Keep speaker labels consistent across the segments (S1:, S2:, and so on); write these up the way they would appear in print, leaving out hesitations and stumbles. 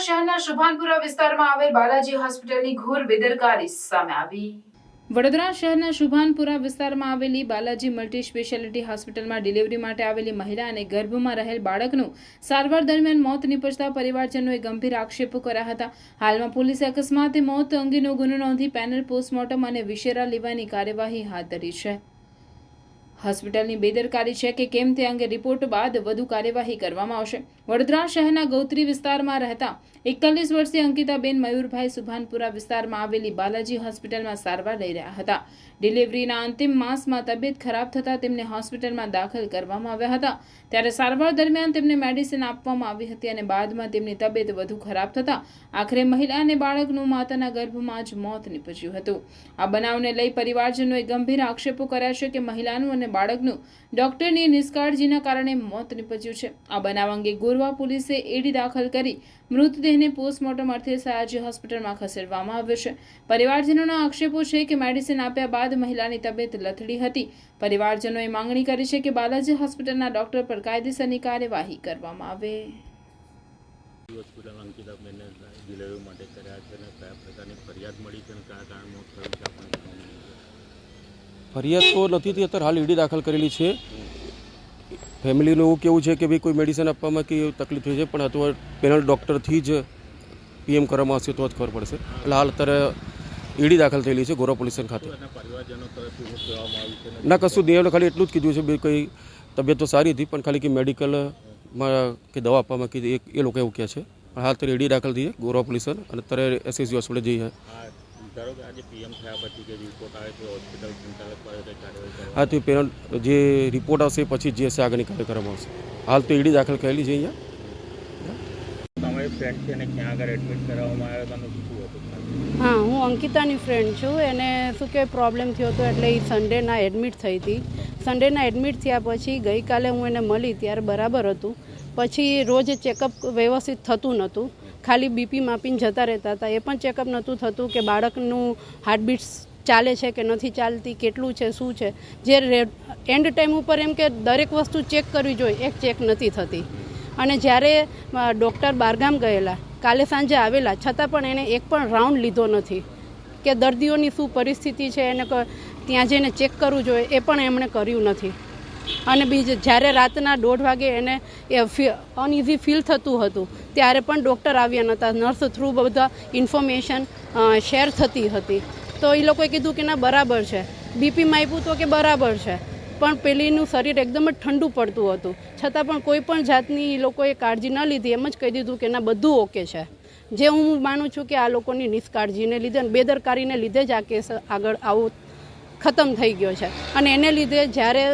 S1: શહેરના શુભાનપુરા વિસ્તારમાં આવેલ બાલાજી હોસ્પિટલની ઘોર બેદરકારી સામે આવી। વડોદરા શહેરના શુભાનપુરા વિસ્તારમાં આવેલી બાલાજી મલ્ટી સ્પેશિયાલિટી હોસ્પિટલમાં ડિલિવરી માટે આવેલી મહિલા અને ગર્ભમાં રહેલ બાળકનું સારવાર દરમિયાન મોત નીપજતા પરિવારજનોએ ગંભીર આક્ષેપો કર્યા હતા। હાલમાં પોલીસે અકસ્માતે મોત અંગેનો ગુનો નોંધી પેનલ પોસ્ટમોર્ટમ અને વિશેરા લેવાની કાર્યવાહી હાથ ધરી છે। હોસ્પિટલની બેદરકારી છે કે કેમ તે અંગે રિપોર્ટ બાદ વધુ કાર્યવાહી કરવામાં આવશે। વડોદરા શહેરના ગૌત્રી વિસ્તારમાં રહેતા 41 વર્ષીય અંકિતાબેન મયુરભાઈ સુભાનપુરા વિસ્તારમાં આવેલી બાલાજી હોસ્પિટલમાં સારવાર લઈ રહ્યા હતા। ડિલિવરીના અંતિમ માસમાં તબિયત ખરાબ થતાં તેમને હોસ્પિટલમાં દાખલ કરવામાં આવ્યા હતા। ત્યારે સારવાર દરમિયાન તેમને મેડિસિન આપવામાં આવી હતી અને બાદમાં તેમની તબિયત વધુ ખરાબ થતાં આખરે મહિલા અને બાળકનું માતાના ગર્ભમાં જ મોત નીપજ્યું હતું। આ બનાવને લઈ પરિવારજનોએ ગંભીર આક્ષેપો કર્યા છે કે મહિલાનું અને બાળકનું ડોક્ટરની નિષ્કાળજીના કારણે મોત નીપજ્યું છે। આ બનાવ અંગે ગોરવા પોલીસે એડી દાખલ કરી મૃતદેહને પોસ્ટમોર્ટમ અર્થે સયાજી હોસ્પિટલમાં ખસેડવામાં આવ્યો છે। પરિવારજનોના આક્ષેપો છે કે મેડિસિન આપ્યા બાદ મહિલાની તબિયત લથડી હતી। પરિવારજનોએ માંગણી કરી છે કે બાલાજી હોસ્પિટલના ડોક્ટર પર કાયદેસરની કાર્યવાહી કરવામાં આવે।
S2: હોસ્પિટલ અંકિતાબેનને ડિલિવરી માટે કર્યા છે અને કયા પ્રકારની ફરિયાદ મળી છે અને કયા કારણ મોત થયું છે આપણે
S3: ફરિયાદ તો નથી થઈ, અત્યારે હાલ ઈડી દાખલ કરેલી છે। ફેમિલીનું એવું કેવું છે કે ભાઈ કોઈ મેડિસિન આપવામાં કે તકલીફ થઈ છે, પણ અથવા પેનલ ડૉક્ટરથી જ પીએમ કરવામાં આવશે તો જ ખબર પડશે। એટલે હાલ અત્યારે ઈડી દાખલ થયેલી છે ગોરા પોલીસ સ્ટેશન ખાતે। ના કશું નિયમને ખાલી એટલું જ કીધું છે, ભાઈ કોઈ તબિયત તો સારી હતી પણ ખાલી કે મેડિકલમાં કે દવા આપવામાં કીધી એ લોકો એવું કહે છે। પણ હાલ અત્યારે ઈડી દાખલ થઈ છે ગોરા પોલીસ સ્ટેશન અને અત્યારે એસએસજી હોસ્પિટલ જઈએ। હા, તો પેનલ જે રિપોર્ટ આવશે પછી જે હશે આગળની કાર્ય કરવામાં આવશે। હાલ તો ઈડી દાખલ કરેલી છે અહીંયા।
S2: તમારી ફ્રેન્ડ છે અને ક્યાં આગળ એડમિટ કરાવવામાં આવ્યો હતો શું હતું?
S4: હા, હું અંકિતાની ફ્રેન્ડ છું। એને શું કે પ્રોબ્લેમ થયો હતો એટલે એ સન્ડેના એડમિટ થઈ હતી। સન્ડેના એડમિટ થયા પછી ગઈકાલે હું એને મળી ત્યારે બરાબર હતું। પછી રોજ ચેકઅપ વ્યવસ્થિત થતું નહોતું, ખાલી બીપી માપીને જતા રહેતા હતા। એ પણ ચેકઅપ નહોતું થતું કે બાળકનું હાર્ટબીટ્સ ચાલે છે કે નથી ચાલતી, કેટલું છે, શું છે। જે એન્ડ ટાઈમ ઉપર એમ કે દરેક વસ્તુ ચેક કરવી જોઈએ, એક ચેક નથી થતી। અને જ્યારે ડૉક્ટર બહારગામ ગયેલા, કાલે સાંજે આવેલા, છતાં પણ એને એક પણ રાઉન્ડ લીધો નથી કે દર્દીઓની શું પરિસ્થિતિ છે એને ત્યાં જઈને ચેક કરવું જોઈએ, એ પણ એમણે કર્યું નથી। અને જ્યારે રાતના 1:30 વાગે એને અનઇઝી ફીલ થતું હતું ત્યારે પણ ડૉક્ટર આવ્યા નહોતા। નર્સ થ્રુ બધા ઇન્ફોર્મેશન શેર થતી હતી તો એ લોકોએ કીધું કે ના બરાબર છે, બીપીમાં આપ્યું તો કે બરાબર છે, પણ પેલીનું શરીર એકદમ જ ઠંડુ પડતું હતું, છતાં પણ કોઈ પણ જાતની એ લોકોએ કાળજી ન લીધી। એમ જ કહી દીધું કે ના બધું ઓકે છે। જે હું માનું છું કે આ લોકોની નિષ્કાળજીને લીધે અને બેદરકારીને લીધે જ આ કેસ આગળ આવો ખતમ થઈ ગયો છે। અને એને લીધે જ્યારે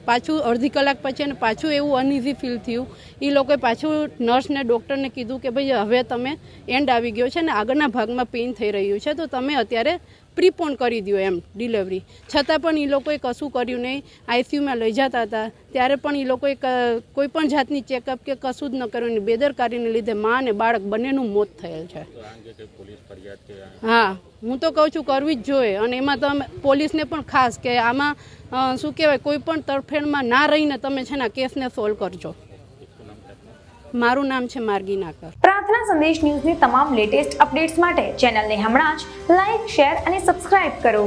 S4: પાછું અડધી કલાક પછી અને પાછું એવું અનઇઝી ફીલ થયું, એ લોકોએ પાછું નર્સને ડૉક્ટરને કીધું કે ભાઈ હવે તમે એન્ડ આવી ગયો છે ને આગળના ભાગમાં પેઇન થઈ રહ્યું છે તો તમે અત્યારે પ્રીપોન કરી દો એમ ડિલિવરી। છતાં પણ એ લોકોએ કશું કર્યું નહીં। આઈસીયુમાં લઈ જતા હતા ત્યારે પણ એ લોકોએ કોઈ પણ જાતની ચેકઅપ કે કશું જ ન કર્યું। બેદરકારીને લીધે મા અને બાળક બંનેનું મોત થયેલ છે। હા, હું તો કહું છું કરવી જ જોઈએ। અને એમાં તમે પોલીસને પણ ખાસ કે આમાં શું કહેવાય કોઈ પણ તરફેણમાં ના રહીને તમે છે ને કેસને સોલ્વ કરજો। મારું નામ છે માર્ગી નાકર।
S5: પ્રાર્થના સંદેશ ન્યૂઝની તમામ લેટેસ્ટ અપડેટ્સ માટે ચેનલને હમણાં જ લાઈક, શેર અને સબસ્ક્રાઇબ કરો।